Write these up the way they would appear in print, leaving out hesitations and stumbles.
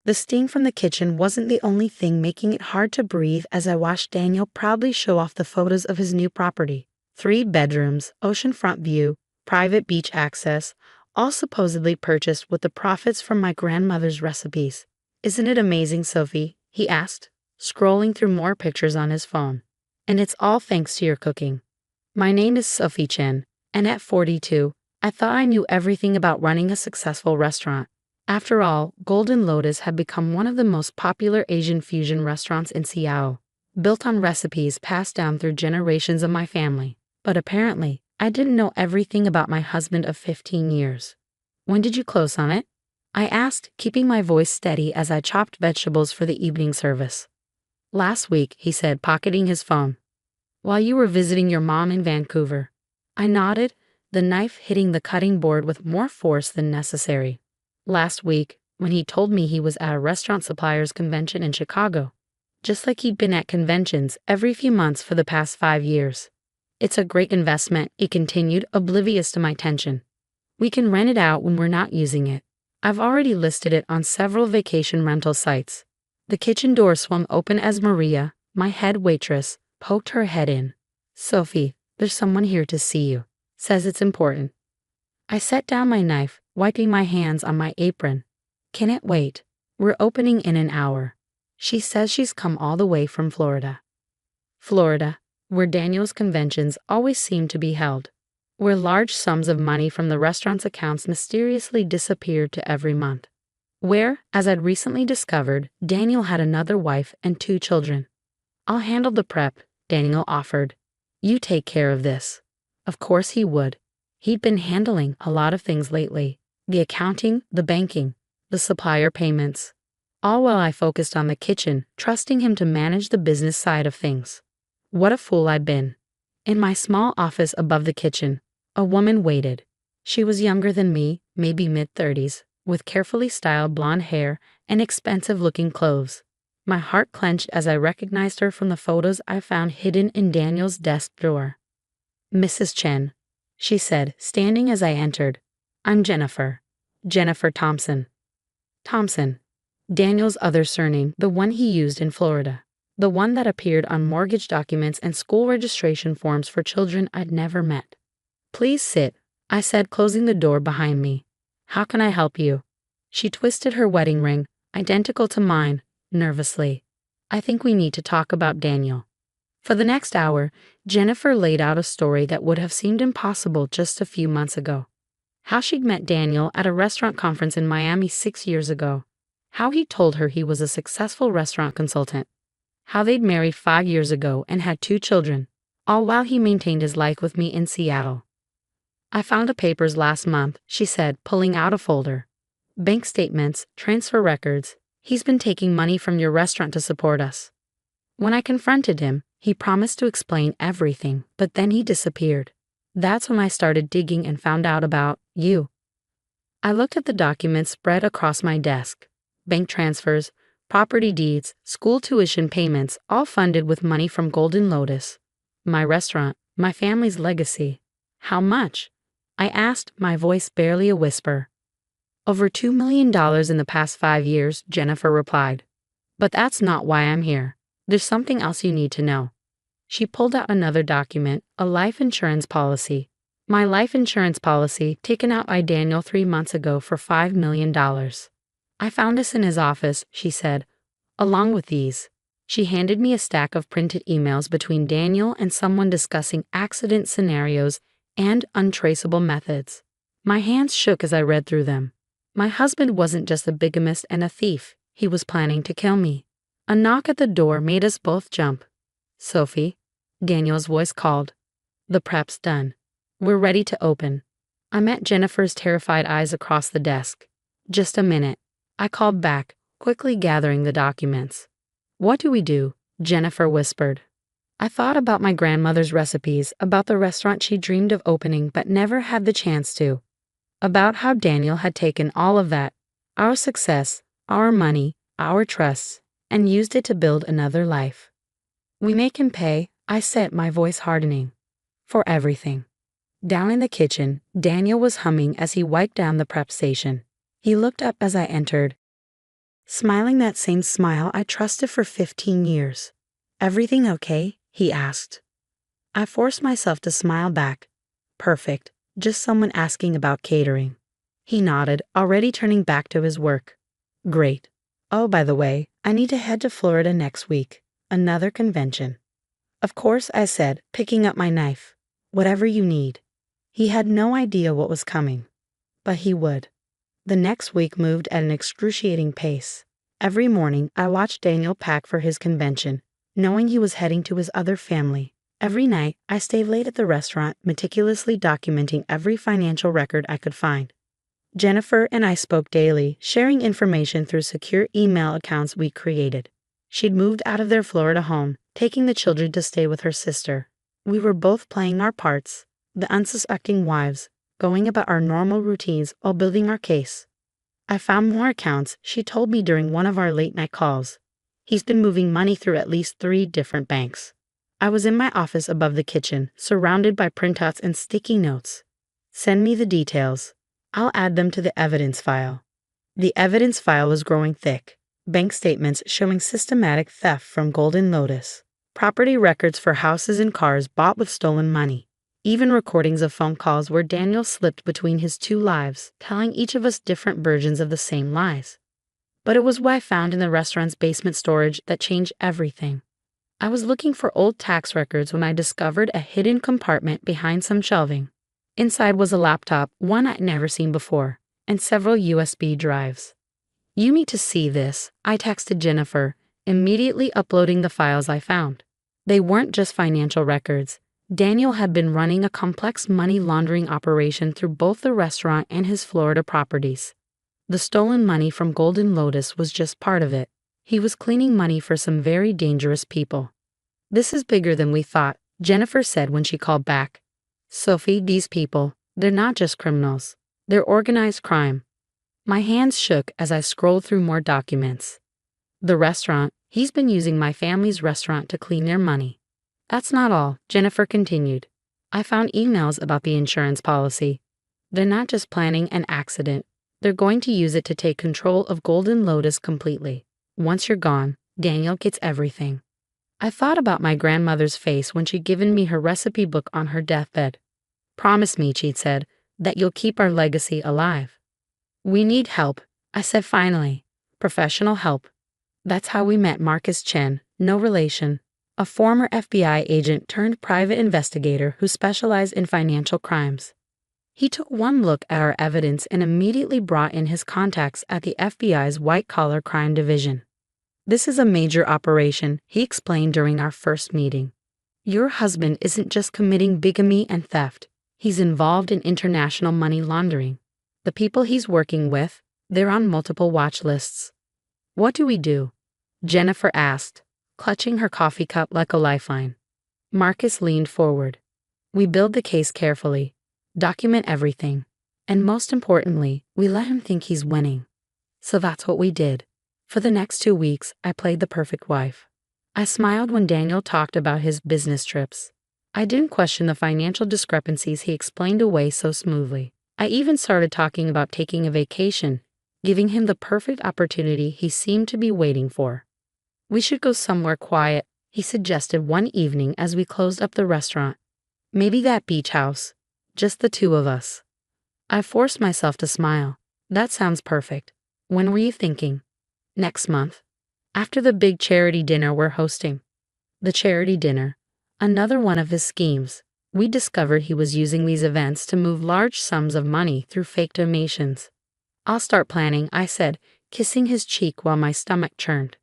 The steam from the kitchen wasn't the only thing making it hard to breathe as I watched Daniel proudly show off the photos of his new property. 3 bedrooms, oceanfront view, private beach access, all supposedly purchased with the profits from my grandmother's recipes. "Isn't it amazing, Sophie?" he asked, scrolling through more pictures on his phone. "And it's all thanks to your cooking." My name is Sophie Chen, and at 42, I thought I knew everything about running a successful restaurant. After all, Golden Lotus had become one of the most popular Asian fusion restaurants in Seattle, built on recipes passed down through generations of my family. But apparently, I didn't know everything about my husband of 15 years. "When did you close on it?" I asked, keeping my voice steady as I chopped vegetables for the evening service. "Last week," he said, pocketing his phone. "While you were visiting your mom in Vancouver." I nodded, the knife hitting the cutting board with more force than necessary. "Last week, when he told me he was at a restaurant suppliers convention in Chicago. Just like he'd been at conventions every few months for the past 5 years. It's a great investment," he continued, oblivious to my tension. "We can rent it out when we're not using it. I've already listed it on several vacation rental sites." The kitchen door swung open as Maria, my head waitress, poked her head in. "Sophie, there's someone here to see you. Says it's important." I set down my knife, wiping my hands on my apron. "Can it wait? We're opening in an hour." She says she's come all the way from Florida. Florida, where Daniel's conventions always seem to be held. Where large sums of money from the restaurant's accounts mysteriously disappeared to every month. Where, as I'd recently discovered, Daniel had another wife and 2 children. "I'll handle the prep," Daniel offered. "You take care of this." Of course he would. He'd been handling a lot of things lately. The accounting, the banking, the supplier payments. All while I focused on the kitchen, trusting him to manage the business side of things. What a fool I'd been. In my small office above the kitchen, a woman waited. She was younger than me, maybe mid-30s, with carefully styled blonde hair and expensive-looking clothes. My heart clenched as I recognized her from the photos I found hidden in Daniel's desk drawer. "Mrs. Chen," she said, standing as I entered. "I'm Jennifer. Jennifer Thompson." Thompson. Daniel's other surname, the one he used in Florida. The one that appeared on mortgage documents and school registration forms for children I'd never met. "Please sit," I said, closing the door behind me. "How can I help you?" She twisted her wedding ring, identical to mine, nervously. "I think we need to talk about Daniel." For the next hour, Jennifer laid out a story that would have seemed impossible just a few months ago. How she'd met Daniel at a restaurant conference in Miami 6 years ago. How he told her he was a successful restaurant consultant. How they'd married 5 years ago and had 2 children, all while he maintained his life with me in Seattle. "I found the papers last month," she said, pulling out a folder. "Bank statements, transfer records. He's been taking money from your restaurant to support us." When I confronted him, he promised to explain everything, but then he disappeared. That's when I started digging and found out about you. I looked at the documents spread across my desk. Bank transfers, property deeds, school tuition payments, all funded with money from Golden Lotus. My restaurant, my family's legacy. "How much?" I asked, my voice barely a whisper. "Over $2 million in the past 5 years, Jennifer replied. "But that's not why I'm here. There's something else you need to know." She pulled out another document, a life insurance policy. My life insurance policy, taken out by Daniel 3 months ago for $5 million. "I found this in his office," she said, "along with these." She handed me a stack of printed emails between Daniel and someone discussing accident scenarios and untraceable methods. My hands shook as I read through them. My husband wasn't just a bigamist and a thief. He was planning to kill me. A knock at the door made us both jump. "Sophie," Daniel's voice called. "The prep's done. We're ready to open." I met Jennifer's terrified eyes across the desk. "Just a minute," I called back, quickly gathering the documents. "What do we do?" Jennifer whispered. I thought about my grandmother's recipes, about the restaurant she dreamed of opening but never had the chance to. About how Daniel had taken all of that, our success, our money, our trusts, and used it to build another life. "We make him pay," I said, my voice hardening. "For everything." Down in the kitchen, Daniel was humming as he wiped down the prep station. He looked up as I entered. smiling that same smile I trusted for 15 years. "Everything okay?" he asked. I forced myself to smile back. "Perfect, just someone asking about catering." He nodded, already turning back to his work. "Great. Oh, by the way, I need to head to Florida next week. Another convention." "Of course," I said, picking up my knife. "Whatever you need." He had no idea what was coming. But he would. The next week moved at an excruciating pace. Every morning, I watched Daniel pack for his convention, knowing he was heading to his other family. Every night, I stayed late at the restaurant, meticulously documenting every financial record I could find. Jennifer and I spoke daily, sharing information through secure email accounts we created. She'd moved out of their Florida home, taking the children to stay with her sister. We were both playing our parts, the unsuspecting wives, going about our normal routines while building our case. I found more accounts, she told me during one of our late-night calls. He's been moving money through at least 3 different banks. I was in my office above the kitchen, surrounded by printouts and sticky notes. "Send me the details. I'll add them to the evidence file." The evidence file was growing thick. Bank statements showing systematic theft from Golden Lotus. Property records for houses and cars bought with stolen money. Even recordings of phone calls where Daniel slipped between his 2 lives, telling each of us different versions of the same lies. But it was what I found in the restaurant's basement storage that changed everything. I was looking for old tax records when I discovered a hidden compartment behind some shelving. Inside was a laptop, one I'd never seen before, and several USB drives. "You need to see this," I texted Jennifer, immediately uploading the files I found. They weren't just financial records. Daniel had been running a complex money laundering operation through both the restaurant and his Florida properties. The stolen money from Golden Lotus was just part of it. He was cleaning money for some very dangerous people. "This is bigger than we thought," Jennifer said when she called back. "Sophie, these people, they're not just criminals. They're organized crime." My hands shook as I scrolled through more documents. "The restaurant, he's been using my family's restaurant to clean their money." "That's not all," Jennifer continued. "I found emails about the insurance policy. They're not just planning an accident. They're going to use it to take control of Golden Lotus completely. Once you're gone, Daniel gets everything." I thought about my grandmother's face when she'd given me her recipe book on her deathbed. "Promise me," she'd said, "that you'll keep our legacy alive." "We need help," I said finally. "Professional help." That's how we met Marcus Chen, no relation. A former FBI agent turned private investigator who specialized in financial crimes. He took one look at our evidence and immediately brought in his contacts at the FBI's white-collar crime division. "This is a major operation," he explained during our first meeting. "Your husband isn't just committing bigamy and theft. He's involved in international money laundering. The people he's working with, they're on multiple watch lists." "What do we do?" Jennifer asked, clutching her coffee cup like a lifeline. Marcus leaned forward. "We build the case carefully, document everything, and most importantly, we let him think he's winning." So that's what we did. For the next 2 weeks, I played the perfect wife. I smiled when Daniel talked about his business trips. I didn't question the financial discrepancies he explained away so smoothly. I even started talking about taking a vacation, giving him the perfect opportunity he seemed to be waiting for. "We should go somewhere quiet," he suggested one evening as we closed up the restaurant. "Maybe that beach house. Just the 2 of us." I forced myself to smile. "That sounds perfect. When were you thinking?" "Next month. After the big charity dinner we're hosting." The charity dinner. Another one of his schemes. We discovered he was using these events to move large sums of money through fake donations. "I'll start planning," I said, kissing his cheek while my stomach churned.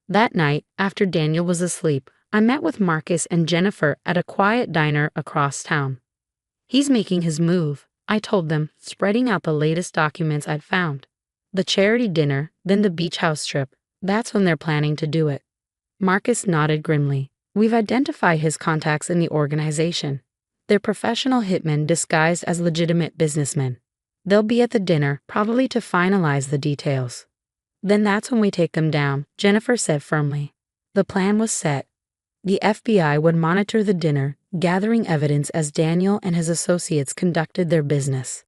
That night, after Daniel was asleep, I met with Marcus and Jennifer at a quiet diner across town. "He's making his move," I told them, spreading out the latest documents I'd found. "The charity dinner, then the beach house trip. That's when they're planning to do it." Marcus nodded grimly. "We've identified his contacts in the organization. They're professional hitmen disguised as legitimate businessmen. They'll be at the dinner, probably to finalize the details." "Then that's when we take them down," Jennifer said firmly. The plan was set. The FBI would monitor the dinner, gathering evidence as Daniel and his associates conducted their business.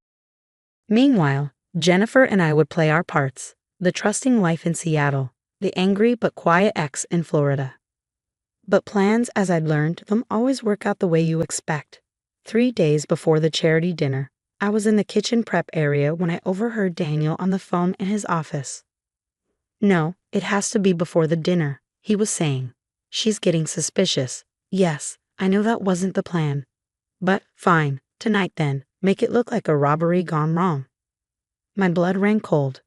Meanwhile, Jennifer and I would play our parts, the trusting wife in Seattle, the angry but quiet ex in Florida. But plans, as I'd learned, don't always work out the way you expect. 3 days before the charity dinner, I was in the kitchen prep area when I overheard Daniel on the phone in his office. "No, it has to be before the dinner," he was saying. "She's getting suspicious." "Yes, I know that wasn't the plan. But, fine, tonight then, make it look like a robbery gone wrong." My blood ran cold.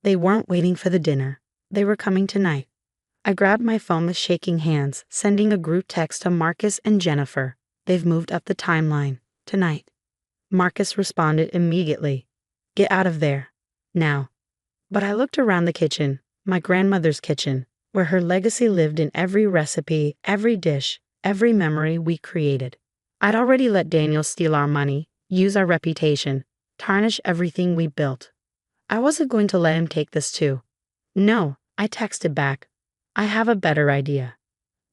They weren't waiting for the dinner. They were coming tonight. I grabbed my phone with shaking hands, sending a group text to Marcus and Jennifer. "They've moved up the timeline. Tonight." Marcus responded immediately. "Get out of there. Now." But I looked around the kitchen, my grandmother's kitchen, where her legacy lived in every recipe, every dish, every memory we created. I'd already let Daniel steal our money, use our reputation, tarnish everything we built. I wasn't going to let him take this too. "No," I texted back. "I have a better idea."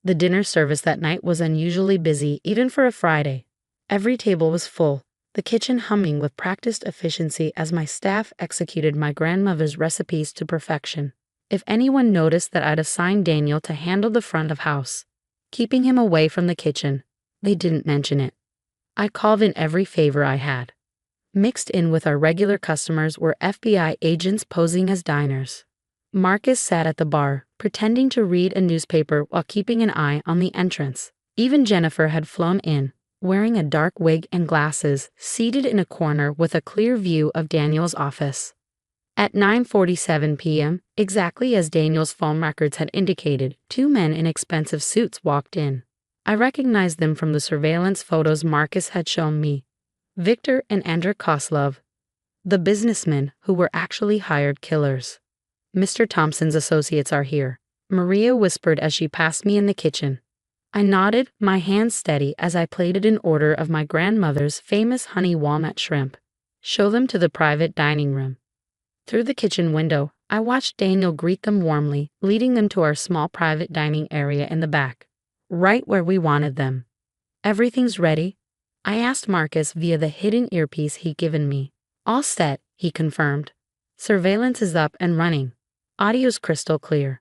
The dinner service that night was unusually busy, even for a Friday. Every table was full, the kitchen humming with practiced efficiency as my staff executed my grandmother's recipes to perfection. If anyone noticed that I'd assigned Daniel to handle the front of house, keeping him away from the kitchen, they didn't mention it. I called in every favor I had. Mixed in with our regular customers were FBI agents posing as diners. Marcus sat at the bar, pretending to read a newspaper while keeping an eye on the entrance. Even Jennifer had flown in, wearing a dark wig and glasses, seated in a corner with a clear view of Daniel's office. At 9:47 p.m., exactly as Daniel's phone records had indicated, 2 men in expensive suits walked in. I recognized them from the surveillance photos Marcus had shown me. Victor and Andrew Koslov, the businessmen who were actually hired killers. "Mr. Thompson's associates are here," Maria whispered as she passed me in the kitchen. I nodded, my hands steady as I plated an order of my grandmother's famous honey walnut shrimp. "Show them to the private dining room." Through the kitchen window, I watched Daniel greet them warmly, leading them to our small private dining area in the back, right where we wanted them. "Everything's ready?" I asked Marcus via the hidden earpiece he'd given me. "All set," he confirmed. "Surveillance is up and running. Audio's crystal clear."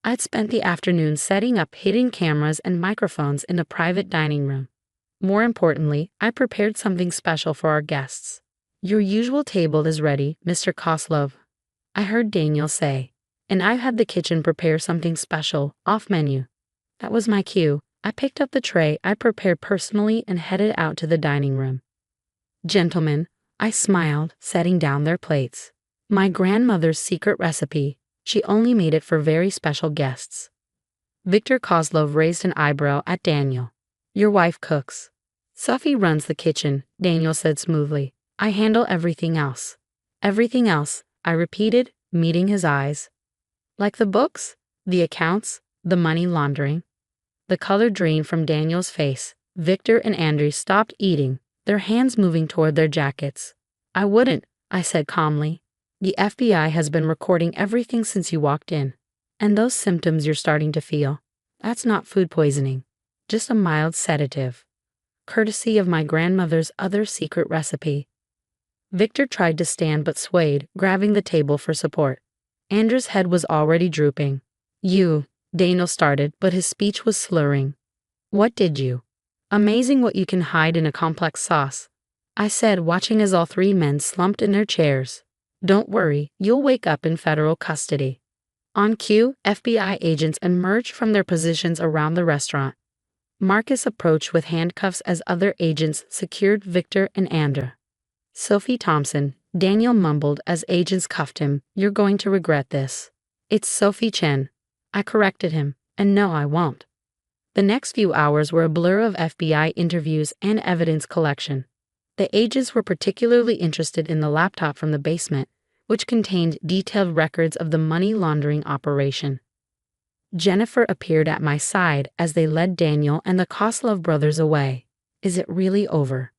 I'd spent the afternoon setting up hidden cameras and microphones in the private dining room. More importantly, I prepared something special for our guests. "Your usual table is ready, Mr. Koslov," I heard Daniel say, "and I've had the kitchen prepare something special, off-menu." That was my cue. I picked up the tray I prepared personally and headed out to the dining room. "Gentlemen," I smiled, setting down their plates. "My grandmother's secret recipe. She only made it for very special guests." Victor Koslov raised an eyebrow at Daniel. "Your wife cooks." "Sophie runs the kitchen," Daniel said smoothly. "I handle everything else." "Everything else," I repeated, meeting his eyes. "Like the books, the accounts, the money laundering?" The color drained from Daniel's face. Victor and Andrew stopped eating, their hands moving toward their jackets. "I wouldn't," I said calmly. "The FBI has been recording everything since you walked in. And those symptoms you're starting to feel, that's not food poisoning, just a mild sedative. Courtesy of my grandmother's other secret recipe." Victor tried to stand but swayed, grabbing the table for support. Andrew's head was already drooping. "You," Daniel started, but his speech was slurring. "What did you?" "Amazing what you can hide in a complex sauce," I said, watching as all 3 men slumped in their chairs. "Don't worry, you'll wake up in federal custody." On cue, FBI agents emerged from their positions around the restaurant. Marcus approached with handcuffs as other agents secured Victor and Andrew. "Sophie Thompson," Daniel mumbled as agents cuffed him. "You're going to regret this." "It's Sophie Chen," I corrected him, "and no, I won't." The next few hours were a blur of FBI interviews and evidence collection. The agents were particularly interested in the laptop from the basement, which contained detailed records of the money laundering operation. Jennifer appeared at my side as they led Daniel and the Koslov brothers away. "Is it really over?"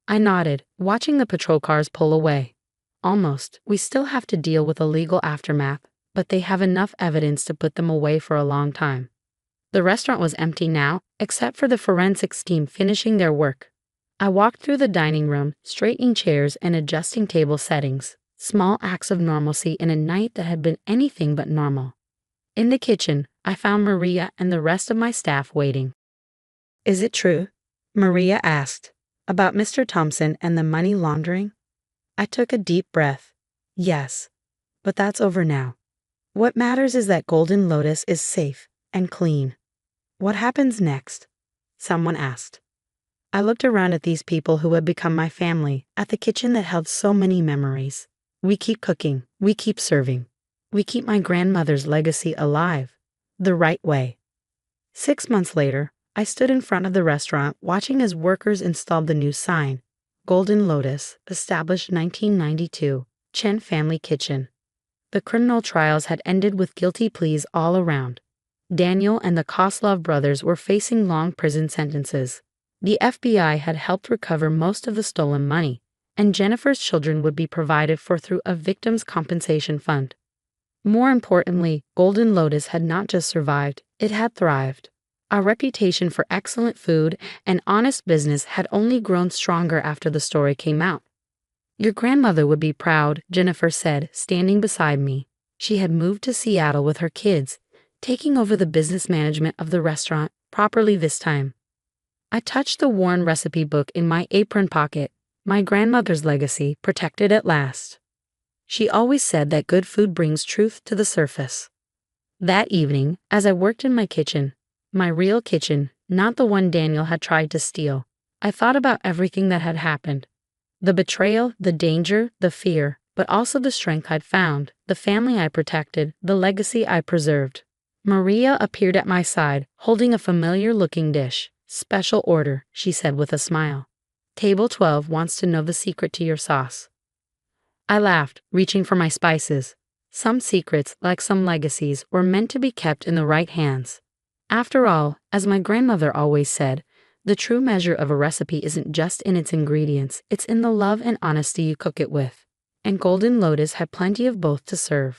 I nodded, watching the patrol cars pull away. "Almost. We still have to deal with the legal aftermath, but they have enough evidence to put them away for a long time." The restaurant was empty now, except for the forensics team finishing their work. I walked through the dining room, straightening chairs and adjusting table settings. small acts of normalcy in a night that had been anything but normal. In the kitchen, I found Maria and the rest of my staff waiting. "Is it true?" Maria asked. "About Mr. Thompson and the money laundering?" I took a deep breath. "Yes, but that's over now. What matters is that Golden Lotus is safe and clean." "What happens next?" someone asked. I looked around at these people who had become my family, at the kitchen that held so many memories. We keep cooking, we keep serving. We keep my grandmother's legacy alive, the right way. 6 months later, I stood in front of the restaurant watching as workers installed the new sign, Golden Lotus, established 1992, Chen Family Kitchen. The criminal trials had ended with guilty pleas all around. Daniel and the Koslov brothers were facing long prison sentences. The FBI had helped recover most of the stolen money, and Jennifer's children would be provided for through a victims' compensation fund. More importantly, Golden Lotus had not just survived, it had thrived. Our reputation for excellent food and honest business had only grown stronger after the story came out. "Your grandmother would be proud," Jennifer said, standing beside me. She had moved to Seattle with her kids, taking over the business management of the restaurant, properly this time. I touched the worn recipe book in my apron pocket, my grandmother's legacy protected at last. She always said that good food brings truth to the surface. That evening, as I worked in my kitchen, my real kitchen, not the one Daniel had tried to steal, I thought about everything that had happened. The betrayal, the danger, the fear, but also the strength I'd found, the family I protected, the legacy I preserved. Maria appeared at my side, holding a familiar-looking dish. "Special order," she said with a smile. "Table 12 wants to know the secret to your sauce." I laughed, reaching for my spices. Some secrets, like some legacies, were meant to be kept in the right hands. After all, as my grandmother always said, the true measure of a recipe isn't just in its ingredients, it's in the love and honesty you cook it with. And Golden Lotus had plenty of both to serve.